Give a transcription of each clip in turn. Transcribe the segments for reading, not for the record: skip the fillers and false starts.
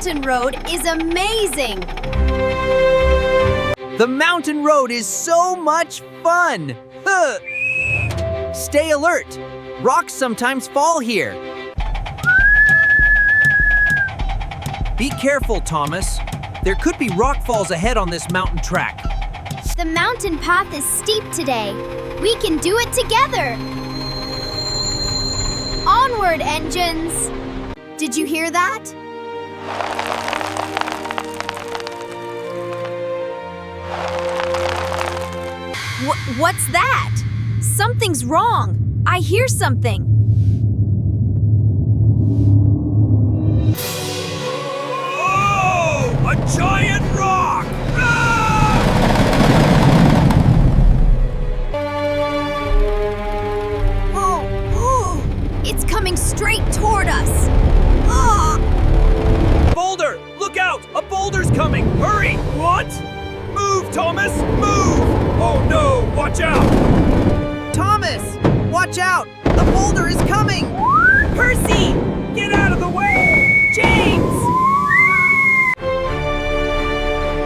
mountain road is amazing! The mountain road is so much fun! Huh. Stay alert! Rocks sometimes fall here. Be careful, Thomas. There could be rock falls ahead on this mountain track. The mountain path is steep today. We can do it together! Onward, engines! Did you hear that? What's that? Something's wrong. I hear something. Oh! A giant rock! Ah! Oh, it's coming straight toward us. Ah! Boulder! Look out! A boulder's coming! Hurry! What? Move, Thomas! Move! Oh no! Watch out! Thomas! Watch out! The boulder is coming! Percy! Get out of the way! James!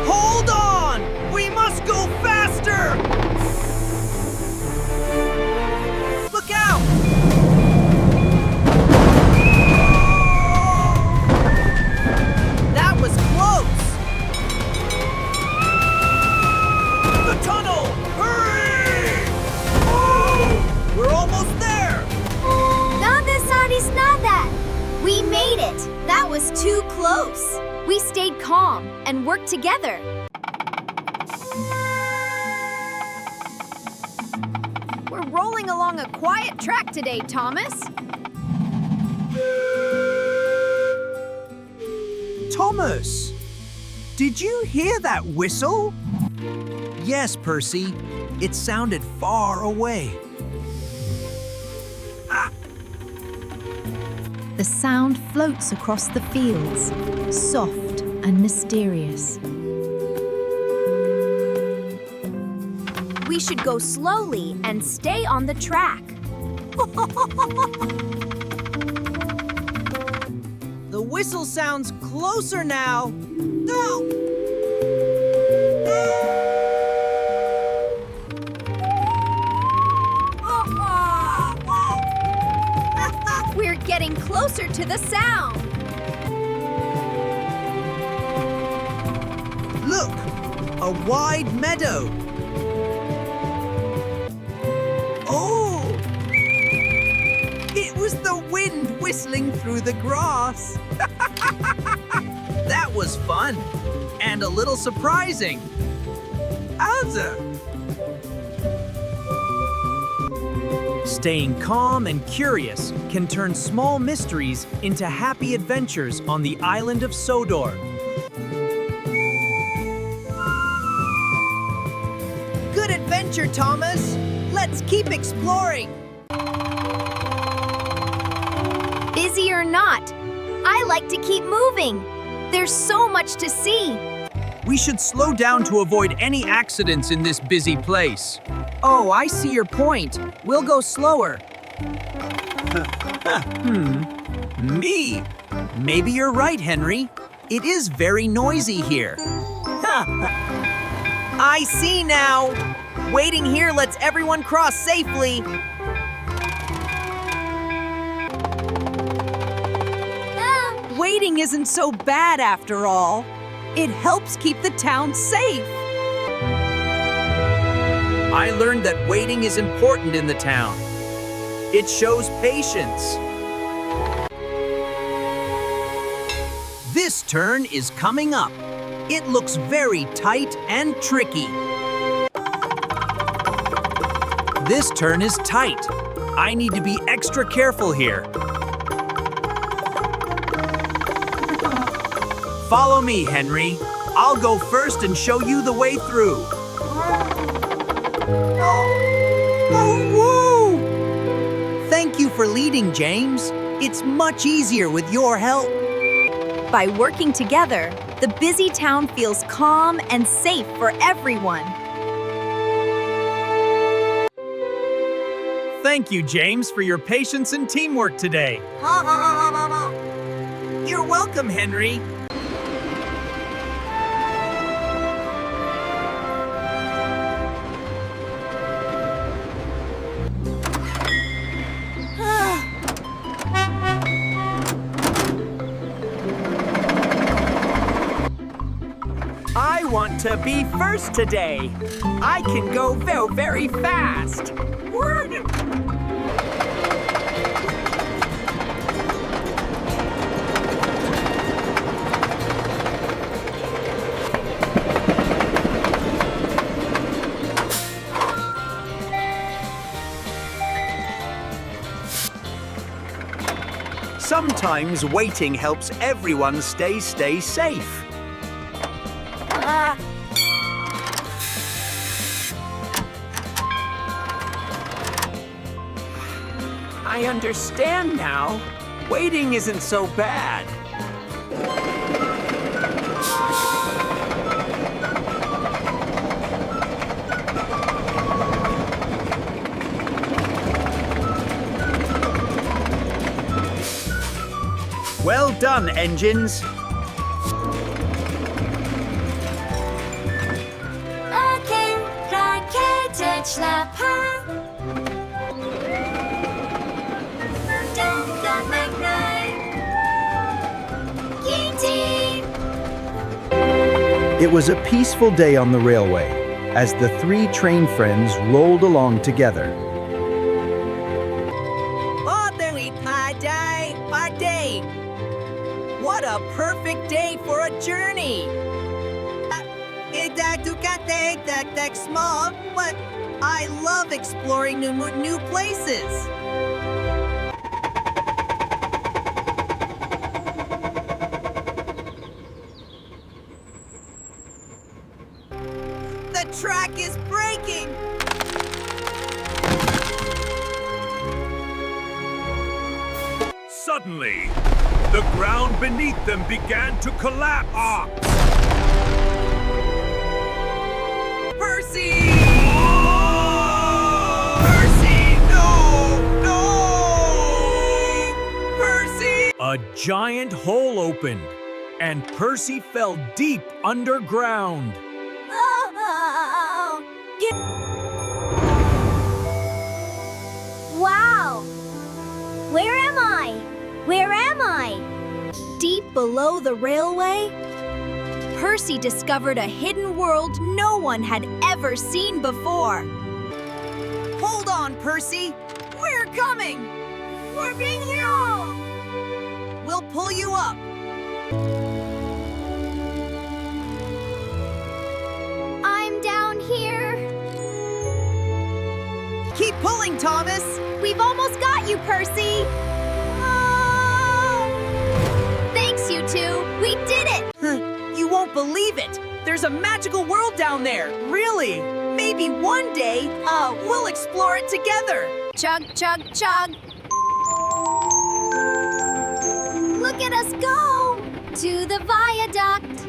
Hold on! We must go faster! Look out! That was close! The tunnel! Hurry! Oh! We're almost there! We made it! That was too close. We stayed calm and worked together. We're rolling along a quiet track today, Thomas. Thomas! Did you hear that whistle? Yes, Percy. It sounded far away. The sound floats across the fields, soft and mysterious. We should go slowly and stay on the track. The whistle sounds closer now. No! We're getting closer to the sound. Look! A wide meadow. Oh! It was the wind whistling through the grass. That was fun and a little surprising. Howza? Staying calm and curious can turn small mysteries into happy adventures on the island of Sodor. Good adventure, Thomas! Let's keep exploring! Busy or not, I like to keep moving. There's so much to see. We should slow down to avoid any accidents in this busy place. Oh, I see your point. We'll go slower. Me? Maybe you're right, Henry. It is very noisy here. I see now. Waiting here lets everyone cross safely. Waiting isn't so bad after all. It helps keep the town safe. I learned that waiting is important in the town. It shows patience. This turn is coming up. It looks very tight and tricky. This turn is tight. I need to be extra careful here. Follow me, Henry. I'll go first and show you the way through. Oh, woo! Thank you for leading, James. It's much easier with your help. By working together, the busy town feels calm and safe for everyone. Thank you, James, for your patience and teamwork today. You're welcome, Henry. to be first today. I can go very fast. Sometimes waiting helps everyone stay safe. I understand now. Waiting isn't so bad. Well done, engines. It was a peaceful day on the railway as the three train friends rolled along together. What a perfect day for a journey! Small, but I love exploring new places. The track is breaking! Suddenly, the ground beneath them began to collapse. Percy! Percy! No! Percy! A giant hole opened, and Percy fell deep underground. Wow! Where am I? Where am I? Deep below the railway, Percy discovered a hidden world no one had ever seen before. Hold on, Percy! We're coming! We're being held! We'll pull you up. I'm down here. Keep pulling, Thomas! We've almost got you, Percy. Thanks, you two. We did it. You won't believe it! There's a magical world down there! Really? Maybe one day, we'll explore it together! Chug, chug, chug. Look at us go to the viaduct.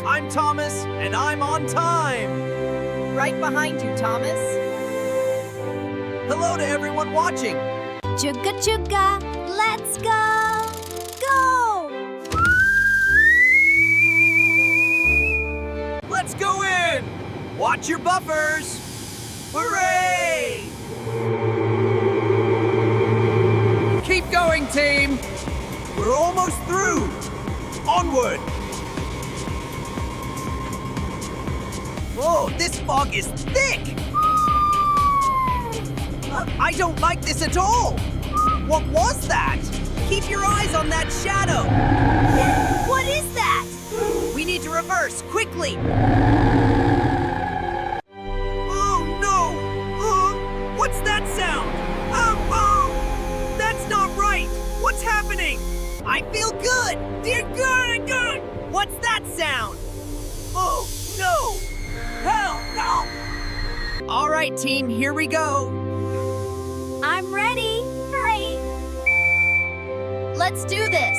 I'm Thomas, and I'm on time! Right behind you, Thomas. Hello to everyone watching! Chugga chugga, let's go! Go! Let's go in! Watch your buffers! Hooray! Keep going, team! We're almost through! Onward! Whoa, this fog is thick! I don't like this at all! What was that? Keep your eyes on that shadow! What is that? We need to reverse, quickly! Oh, no! What's that sound? Oh! That's not right! What's happening? I feel good! Dear good! What's that sound? Oh, no! Help! All right, team, here we go. I'm ready. Let's do this.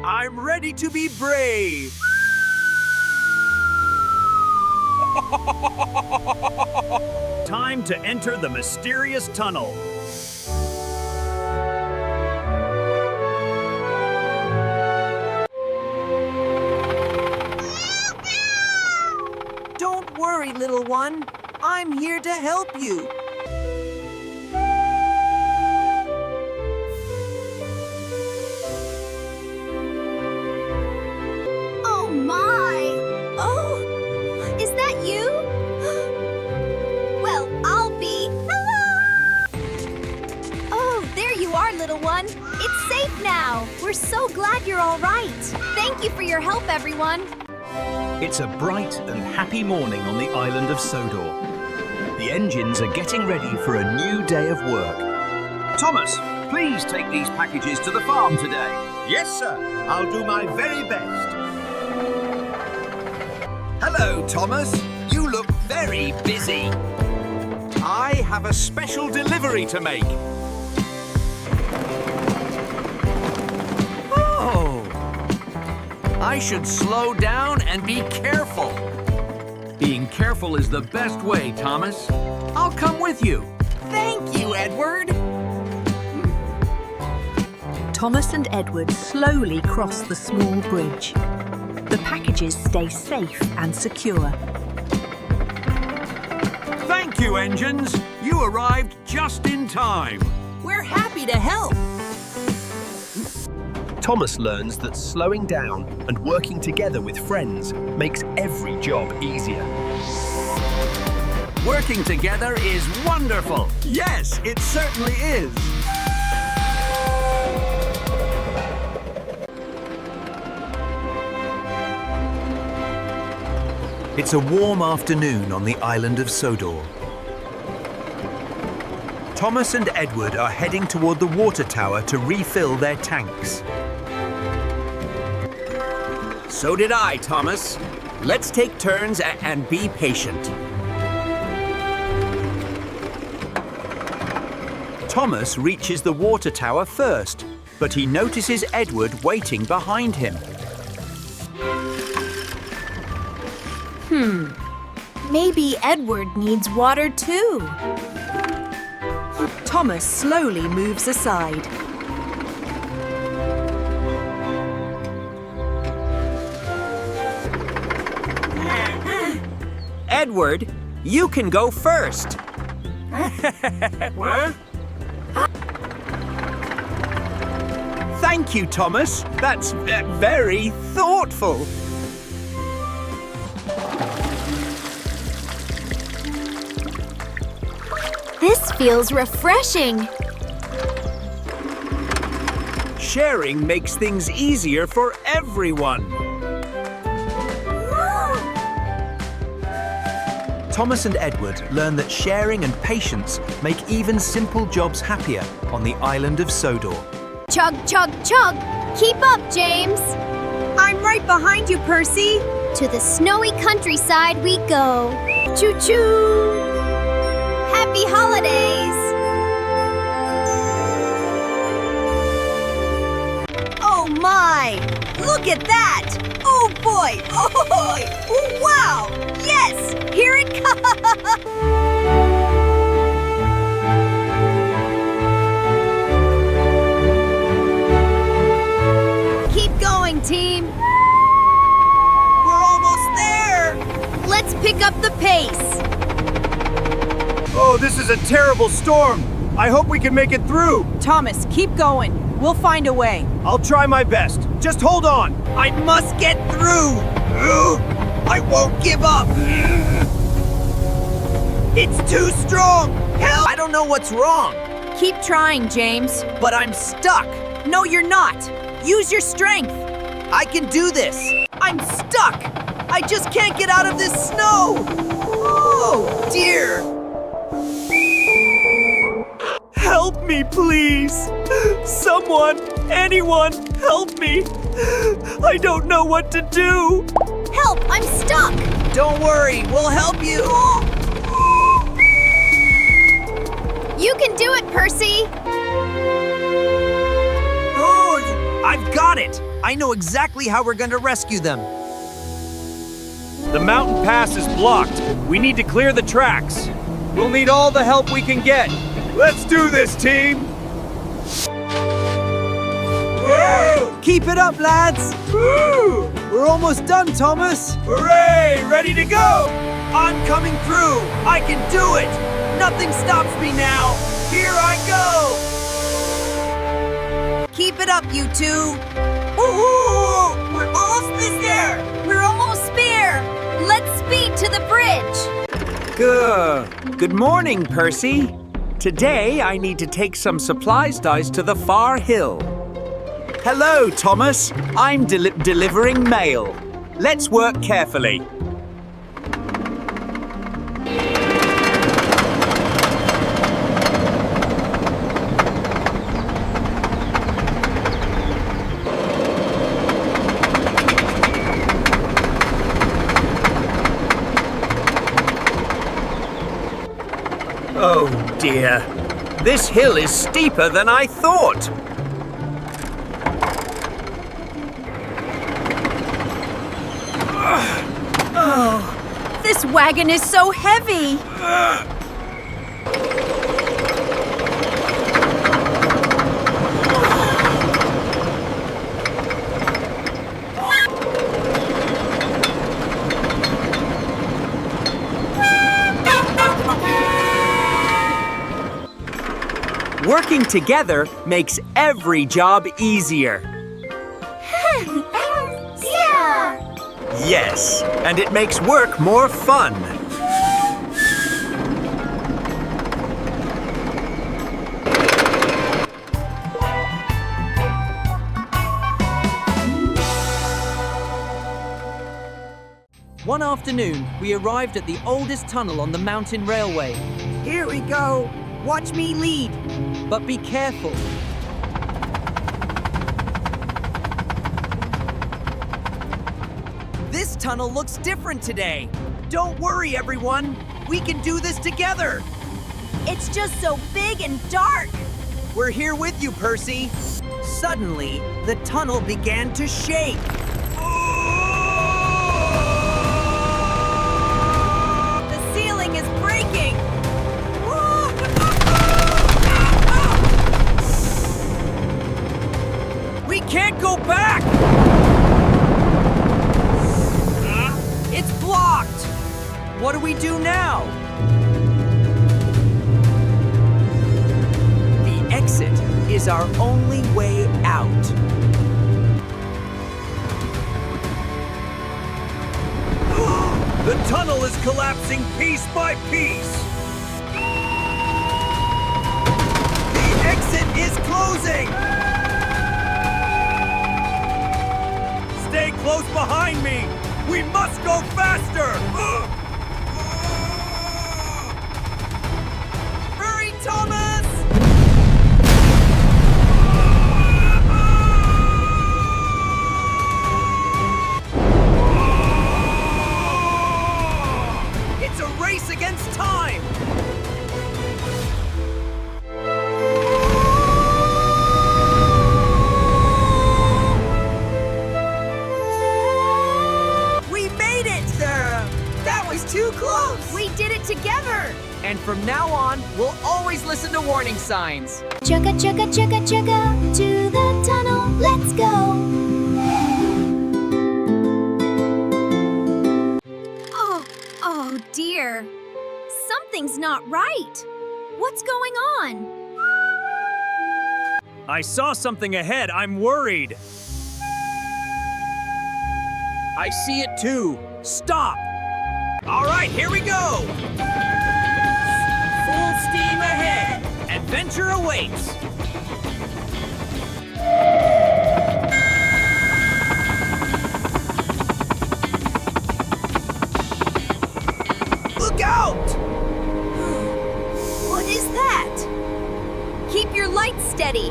I'm ready to be brave. Time to enter the mysterious tunnel. Don't worry, little one. I'm here to help you. Oh my! Oh, little one. It's safe now. We're so glad you're all right. Thank you for your help, everyone. It's a bright and happy morning on the island of Sodor. The engines are getting ready for a new day of work. Thomas, please take these packages to the farm today. Yes, sir. I'll do my very best. Hello, Thomas. You look very busy. I have a special delivery to make. Oh! I should slow down and be careful. Being careful is the best way, Thomas. I'll come with you. Thank you, Edward. Thomas and Edward slowly cross the small bridge. The packages stay safe and secure. Thank you, engines. You arrived just in time. We're happy to help. Thomas learns that slowing down and working together with friends makes every job easier. Working together is wonderful. Yes, it certainly is. It's a warm afternoon on the island of Sodor. Thomas and Edward are heading toward the water tower to refill their tanks. So did I, Thomas. Let's take turns and be patient. Thomas reaches the water tower first, but he notices Edward waiting behind him. Maybe Edward needs water too. Thomas slowly moves aside. Edward, you can go first. Thank you, Thomas. That's very thoughtful. This feels refreshing. Sharing makes things easier for everyone. Thomas and Edward learn that sharing and patience make even simple jobs happier on the island of Sodor. Chug, chug, chug. Keep up, James. I'm right behind you, Percy. To the snowy countryside we go. Choo-choo. Happy holidays. Oh my! Look at that! Oh boy! Oh boy! Oh, wow! Yes! Here it comes! Keep going, team. We're almost there. Let's pick up the pace. Oh, this is a terrible storm. I hope we can make it through. Thomas, keep going. We'll find a way. I'll try my best. Just hold on. I must get through. I won't give up. It's too strong. Help! I don't know what's wrong, Keep trying, James. but I'm stuck. No, you're not. Use your strength. I can do this. I'm stuck. I just can't get out of this snow. Oh, dear. Help me, please. Someone, anyone, help me. I don't know what to do. Help, I'm stuck. Don't worry, we'll help you. You can do it, Percy. Oh, I've got it. I know exactly how we're going to rescue them. The mountain pass is blocked. We need to clear the tracks. We'll need all the help we can get. Let's do this, team! Keep it up, lads. We're almost done, Thomas. Hooray! Ready to go! I'm coming through. I can do it. Nothing stops me now. Here I go. Keep it up, you two. Woohoo! We're almost there. We're almost there. Let's speed to the bridge. Good morning, Percy. Today, I need to take some supplies dice to the far hill. Hello, Thomas. I'm delivering mail. Let's work carefully. Oh dear. This hill is steeper than I thought. Oh, this wagon is so heavy. Working together makes every job easier. Yes, and it makes work more fun. One afternoon, we arrived at the oldest tunnel on the mountain railway. Here we go. Watch me lead. But be careful. This tunnel looks different today. Don't worry, everyone. We can do this together. It's just so big and dark. We're here with you, Percy. Suddenly, the tunnel began to shake. The ceiling is breaking. We can't go back! It's blocked! What do we do now? The exit is our only way out. The tunnel is collapsing piece by piece. The exit is closing! Stay close behind me! We must go faster! Hurry, Thomas! It's a race against time! Too close! We did it together. And from now on, we'll always listen to warning signs. Chugga, chugga, chugga, chugga, to the tunnel, let's go. Oh dear. Something's not right. What's going on? I saw something ahead. I'm worried. I see it too. Stop! All right, here we go! Full steam ahead! Adventure awaits! Look out! What is that? Keep your light steady.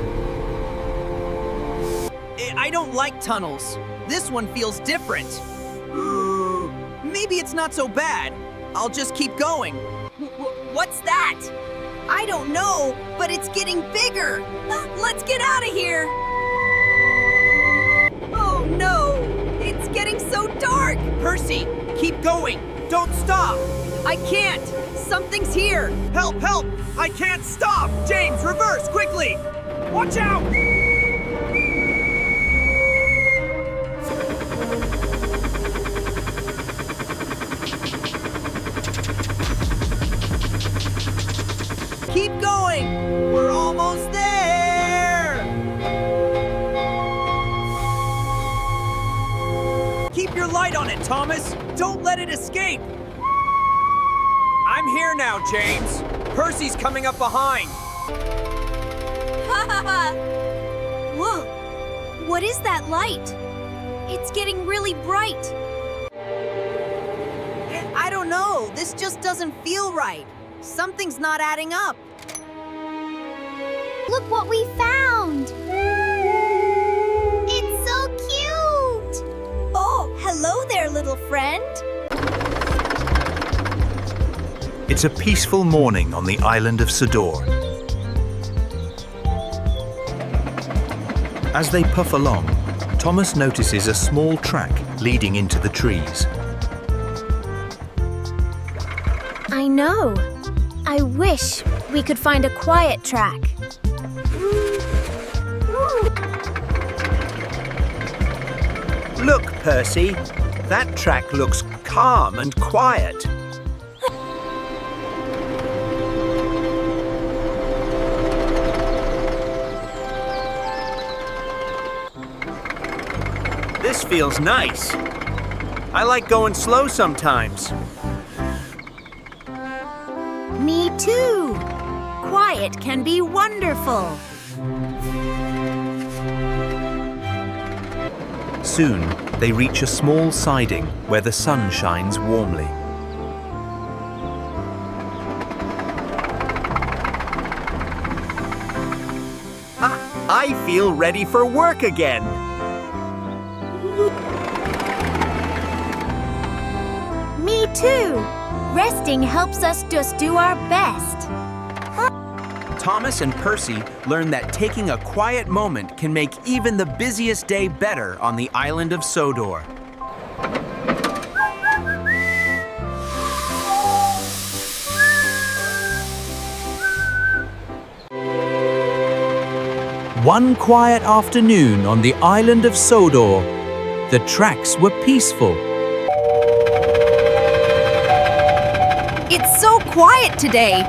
I don't like tunnels. This one feels different. Maybe it's not so bad. I'll just keep going. What's that? I don't know, but it's getting bigger. Let's get out of here. Oh no, it's getting so dark. Percy, keep going. Don't stop. I can't. Something's here. Help, help! I can't stop! James, reverse, quickly! Watch out! Keep going! We're almost there! Keep your light on it, Thomas! Don't let it escape! I'm here now, James. Percy's coming up behind. Whoa! What is that light? It's getting really bright. I don't know. This just doesn't feel right. Something's not adding up. Look what we found! It's so cute! Oh, hello there, little friend. It's a peaceful morning on the island of Sodor. As they puff along, Thomas notices a small track leading into the trees. I know. I wish we could find a quiet track. Look, Percy. That track looks calm and quiet. This feels nice. I like going slow sometimes. Me too. Quiet can be wonderful. Soon, they reach a small siding where the sun shines warmly. I feel ready for work again. Me too. Resting helps us just do our best. Thomas and Percy learn that taking a quiet moment can make even the busiest day better on the island of Sodor. One quiet afternoon on the island of Sodor, the tracks were peaceful. It's so quiet today.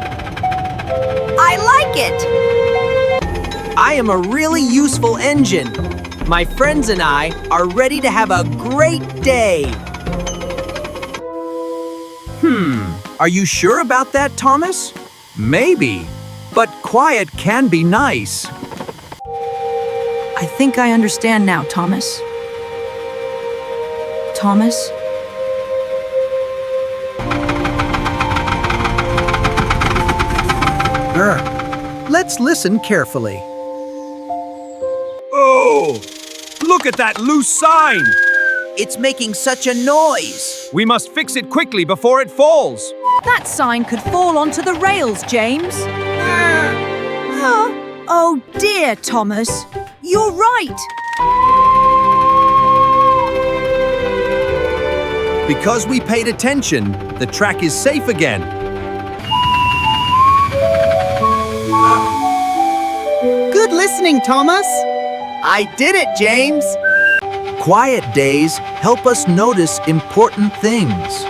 I like it. I am a really useful engine. My friends and I are ready to have a great day. Are you sure about that, Thomas? Maybe, but quiet can be nice. I think I understand now, Thomas. Thomas? Let's listen carefully. Oh! Look at that loose sign! It's making such a noise. We must fix it quickly before it falls. That sign could fall onto the rails, James. Huh? Oh dear, Thomas. You're right. Because we paid attention, the track is safe again. Good listening, Thomas. I did it, James. Quiet days help us notice important things.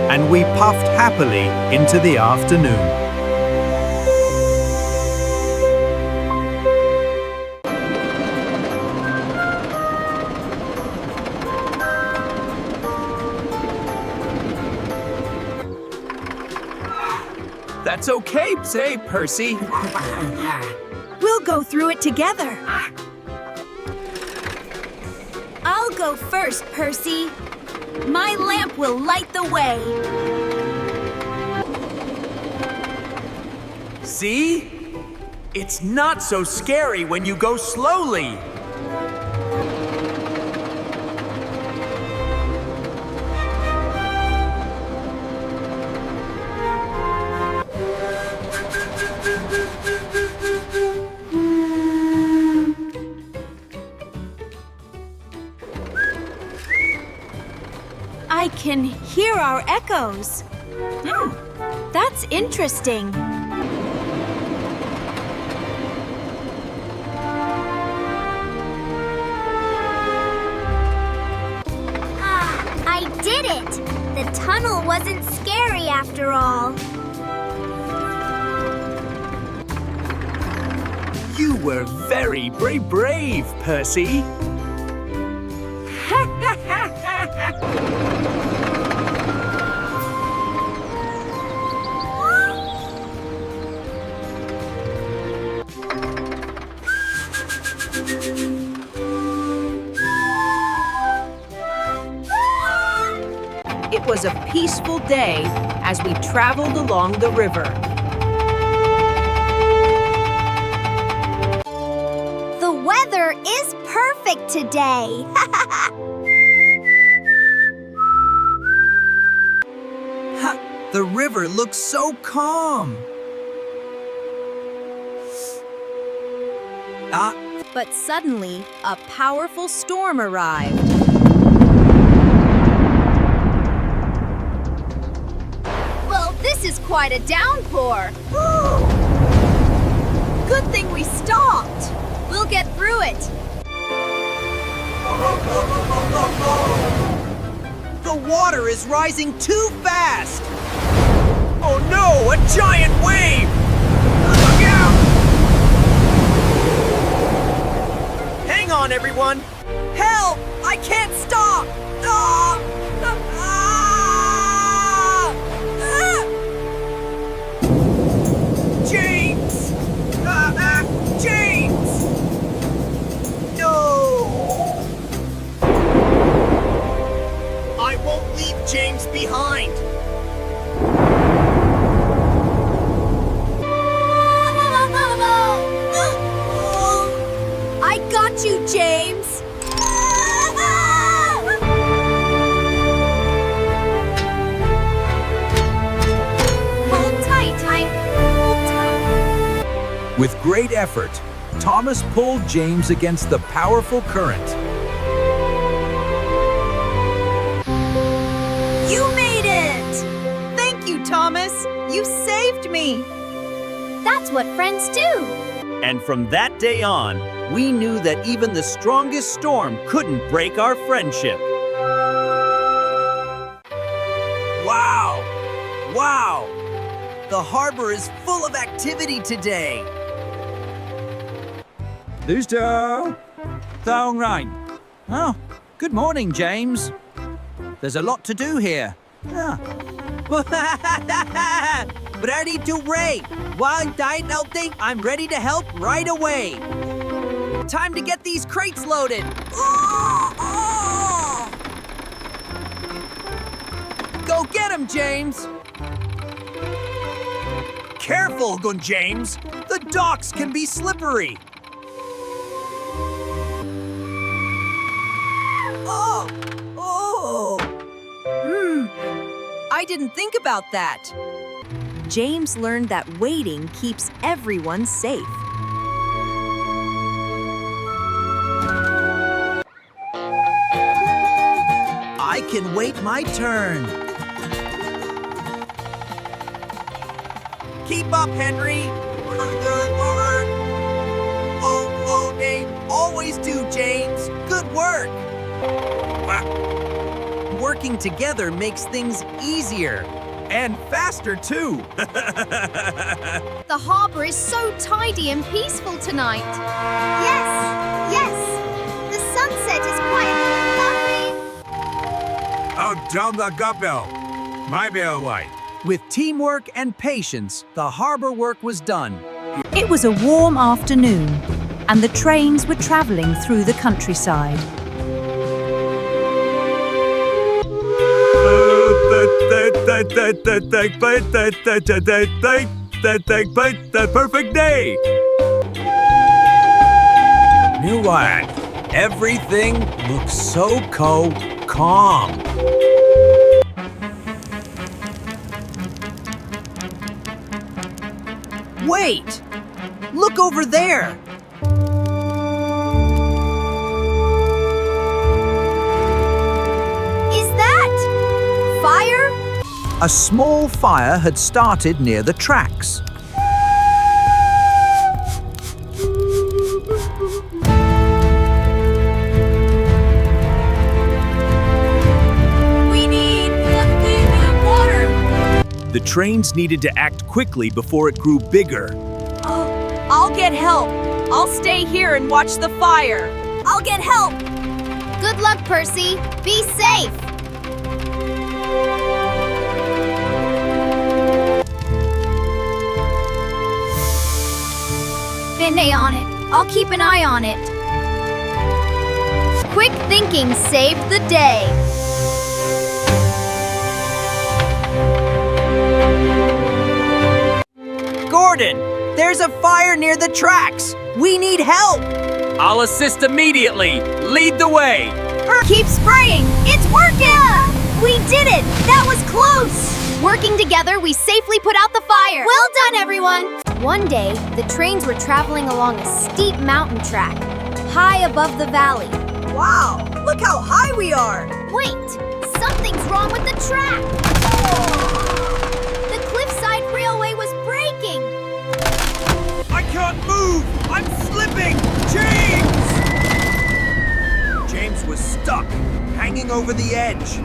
And we puffed happily into the afternoon. That's okay, say, Percy. We'll go through it together. I'll go first, Percy. My lamp will light the way. See? It's not so scary when you go slowly. I can hear our echoes. That's interesting. I did it! The tunnel wasn't scary after all. You were very brave, Percy. was a peaceful day as we traveled along the river. The weather is perfect today. The river looks so calm. But suddenly, a powerful storm arrived. Well, this is quite a downpour. Good thing we stopped. We'll get through it. The water is rising too fast. Oh no, a giant wave! Look out! Hang on, everyone! Help! I can't stop! Ah! Ah! Ah! James! James! No! I won't leave James behind! I got you, James. Hold tight, hold tight. With great effort, Thomas pulled James against the powerful current. You made it! Thank you, Thomas. You saved me. That's what friends do. And from that day on, we knew that even the strongest storm couldn't break our friendship. Wow! Wow! The harbor is full of activity today. Lusto! All right. Oh, good morning, James. There's a lot to do here. Ready to race. While helping, I'm ready to help right away. Time to get these crates loaded. Go get him, James. Careful, James. The docks can be slippery. I didn't think about that. James learned that waiting keeps everyone safe. I can wait my turn. Keep up, Henry. Oh, they always do, James. Good work. Working together makes things easier. And faster, too. The harbor is so tidy and peaceful tonight. Yes. The sunset is quite lovely. Out down the guppill. My bell light. With teamwork and patience, the harbor work was done. It was a warm afternoon, and the trains were traveling through the countryside. The perfect day. New lad, everything looks so calm. Wait! Look over there! Is that fire? A small fire had started near the tracks. We need water. The trains needed to act quickly before it grew bigger. I'll get help. I'll stay here and watch the fire. I'll get help. Good luck, Percy. Be safe. Been on it. I'll keep an eye on it. Quick thinking saved the day. Gordon, there's a fire near the tracks. We need help. I'll assist immediately. Lead the way. Keep spraying! It's working! We did it! That was close! Working together, we safely put out the fire. Well done, everyone! One day, the trains were traveling along a steep mountain track, high above the valley. Wow, look how high we are! Wait! Something's wrong with the track! The Cliffside Railway was breaking! I can't move! I'm slipping! James! James was stuck, hanging over the edge.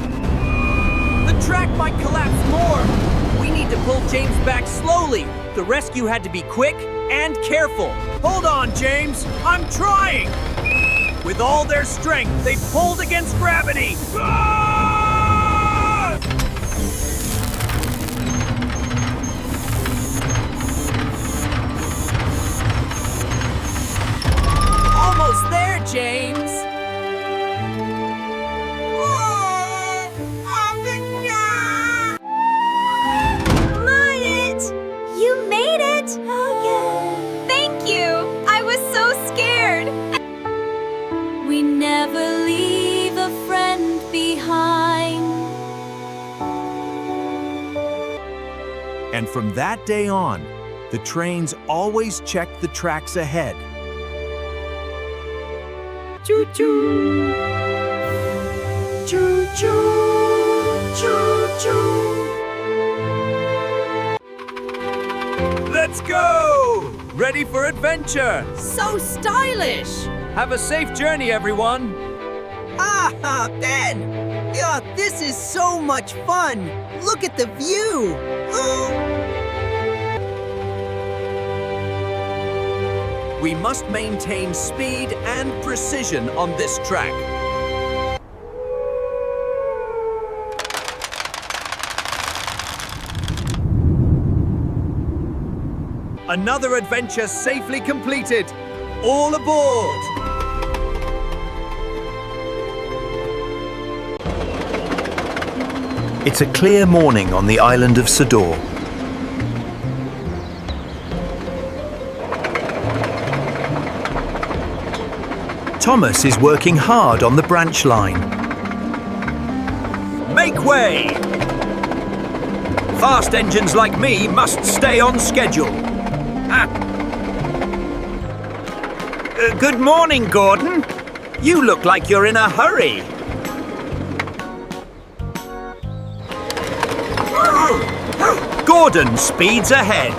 The track might collapse more. We need to pull James back slowly. The rescue had to be quick and careful. Hold on, James. I'm trying. With all their strength, they pulled against gravity. Ah! Almost there, James. You made it! Oh, yeah. Thank you! I was so scared! We never leave a friend behind. And from that day on, the trains always checked the tracks ahead. Choo-choo! Choo-choo! Choo-choo! Let's go! Ready for adventure! So stylish! Have a safe journey, everyone. Ah, Ben! Yeah, this is so much fun! Look at the view! We must maintain speed and precision on this track. Another adventure safely completed! All aboard! It's a clear morning on the island of Sodor. Thomas is working hard on the branch line. Make way! Fast engines like me must stay on schedule. Good morning, Gordon. You look like you're in a hurry. Gordon speeds ahead.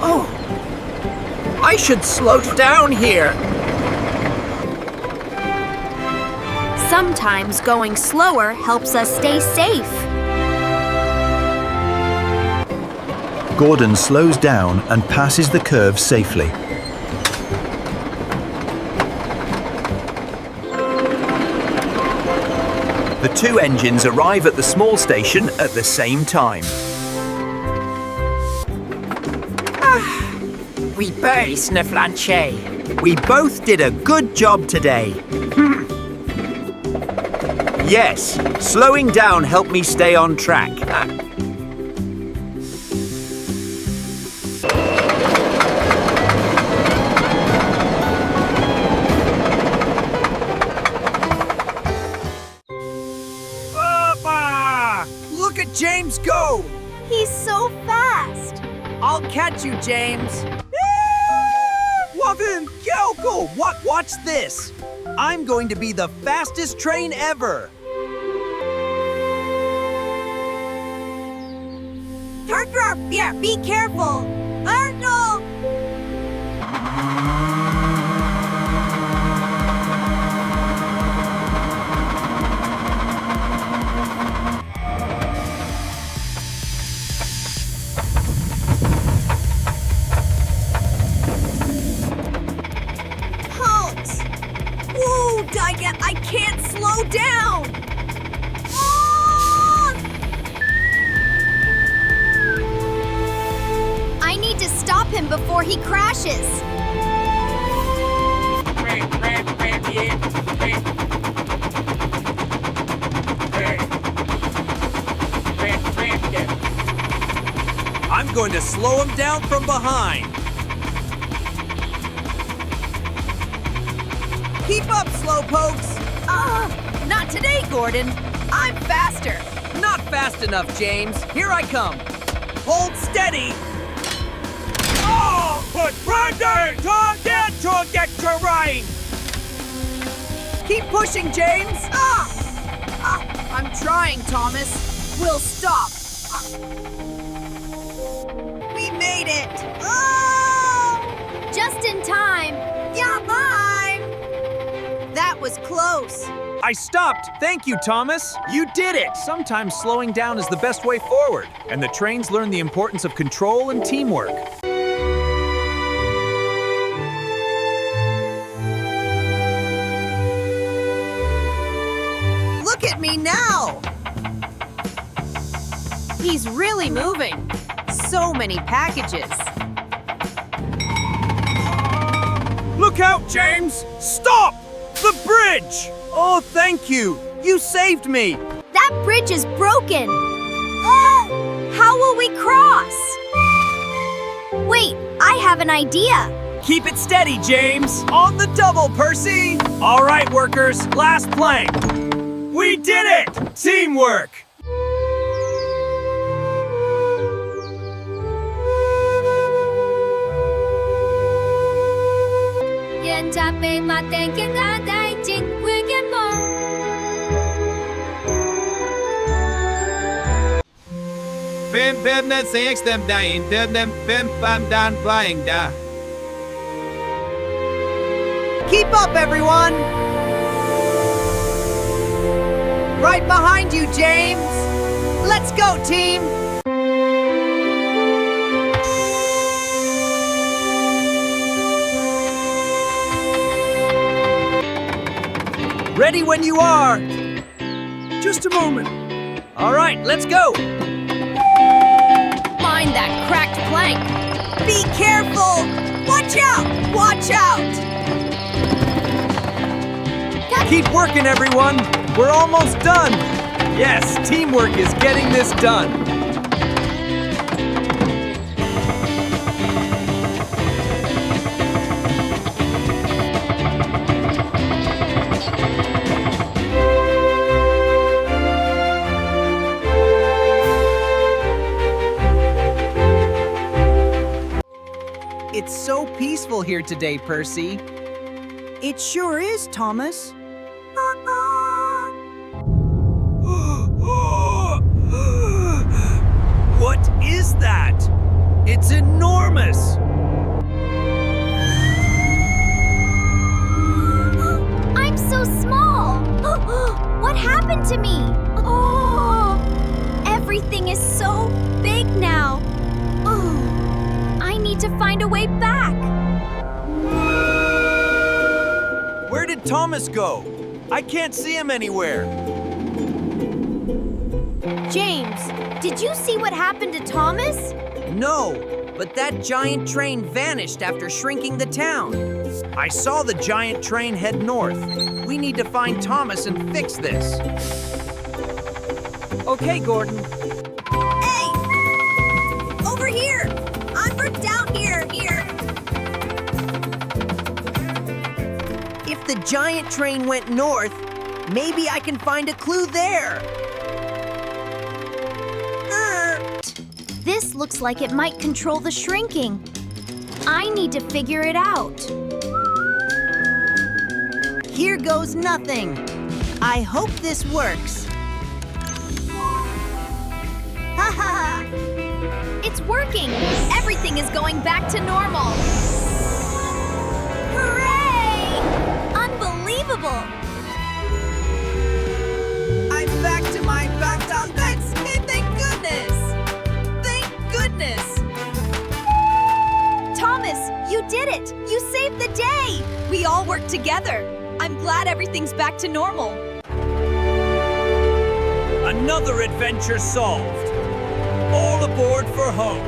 Oh, I should slow down here. Sometimes going slower helps us stay safe. Gordon slows down and passes the curve safely. The two engines arrive at the small station at the same time. We barely snifflanche. We both did a good job today. Yes, slowing down helped me stay on track. Papa! Look at James go! He's so fast! I'll catch you, James. Wavin, go! Watch this. I'm going to be the fastest train ever. Yeah, be careful! Arnold! Halt! Whoa, Daggett, I can't slow down! I need to stop him before he crashes. I'm going to slow him down from behind. Keep up, slowpokes. Not today, Gordon. I'm faster. Not fast enough, James. Here I come. Hold steady. Oh, put Brandy to get terrain. Keep pushing, James. I'm trying, Thomas. We'll stop. We made it. Just in time. Yeah, mine. That was close. I stopped. Thank you, Thomas. You did it. Sometimes slowing down is the best way forward, and the trains learn the importance of control and teamwork. Look at me now. He's really moving. So many packages. Look out, James! Stop! The bridge! Oh, thank you. You saved me. That bridge is broken. How will we cross? Wait, I have an idea. Keep it steady, James. On the double, Percy. All right, workers. Last plank. We did it! Teamwork! Bim that six them dying, them bim bam down flying da. Keep up, everyone. Right behind you, James. Let's go, team. Ready when you are. Just a moment. All right, let's go. Mind that cracked plank. Be careful. Watch out. Watch out. Keep working, everyone. We're almost done. Yes, teamwork is getting this done. It's so peaceful here today, Percy. It sure is, Thomas. What is that? It's enormous. I'm so small. What happened to me? Everything is so big now. I need to find a way back. Where did Thomas go? I can't see him anywhere. James, did you see what happened to Thomas? No, but that giant train vanished after shrinking the town. I saw the giant train head north. We need to find Thomas and fix this. Okay, Gordon. Hey! Over here! I'm down here! If the giant train went north, maybe I can find a clue there. This looks like it might control the shrinking. I need to figure it out. Here goes nothing. I hope this works. It's working! Everything is going back to normal. Hooray! Unbelievable! I'm back to my backdown. Thank goodness! Thank goodness! Thomas, you did it! You saved the day! We all worked together. I'm glad everything's back to normal. Another adventure solved. All aboard for home.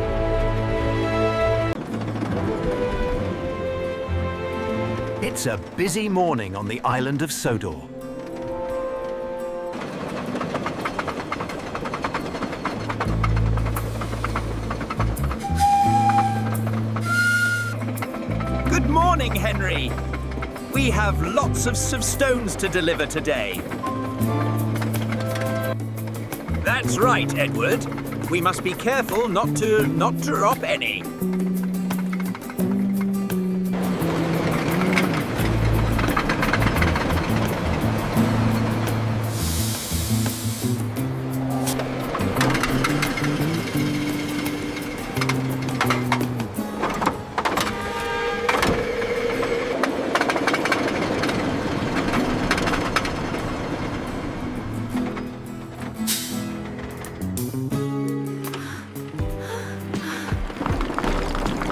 It's a busy morning on the island of Sodor. have lots of stones to deliver today. That's right, Edward. We must be careful not to drop any.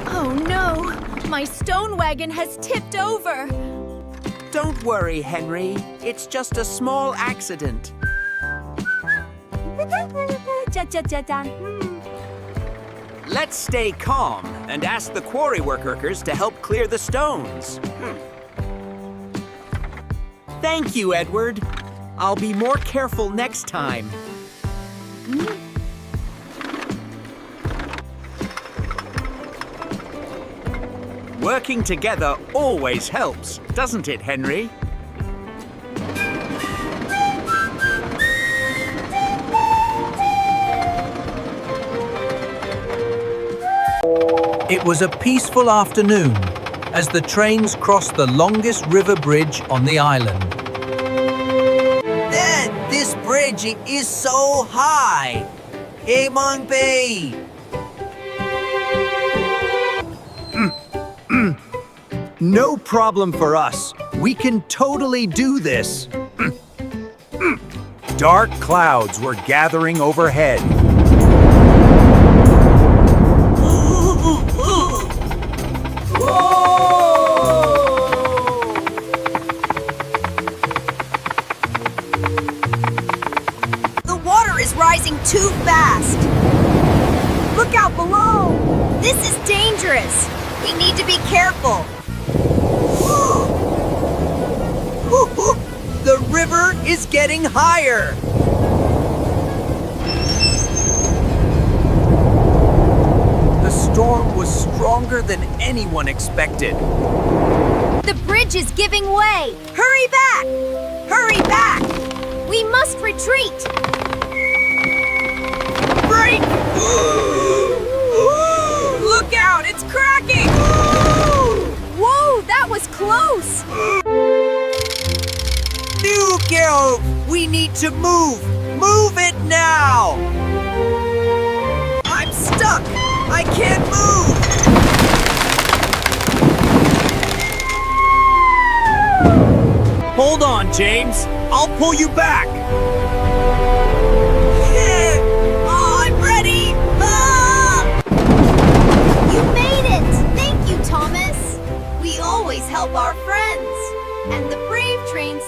Oh no! My stone wagon has tipped over! Don't worry, Henry. It's just a small accident. Let's stay calm and ask the quarry workers to help clear the stones. Thank you, Edward. I'll be more careful next time. Working together always helps, doesn't it, Henry? It was a peaceful afternoon as the trains crossed the longest river bridge on the island. This bridge is so high. Hey, Bay. No problem for us. We can totally do this. Dark clouds were gathering overhead. The water is rising too fast! Look out below! This is dangerous. We need to be careful. The river is getting higher. The storm was stronger than anyone expected. The bridge is giving way. Hurry back! Hurry back! We must retreat. Break! Look out! It's cracking! Whoa, that was close. New girl, we need to move. Move it now. I'm stuck. I can't move. Hold on, James. I'll pull you back. Oh, I'm ready! Ah! You made it. Thank you, Thomas. We always help our friends. And the brave train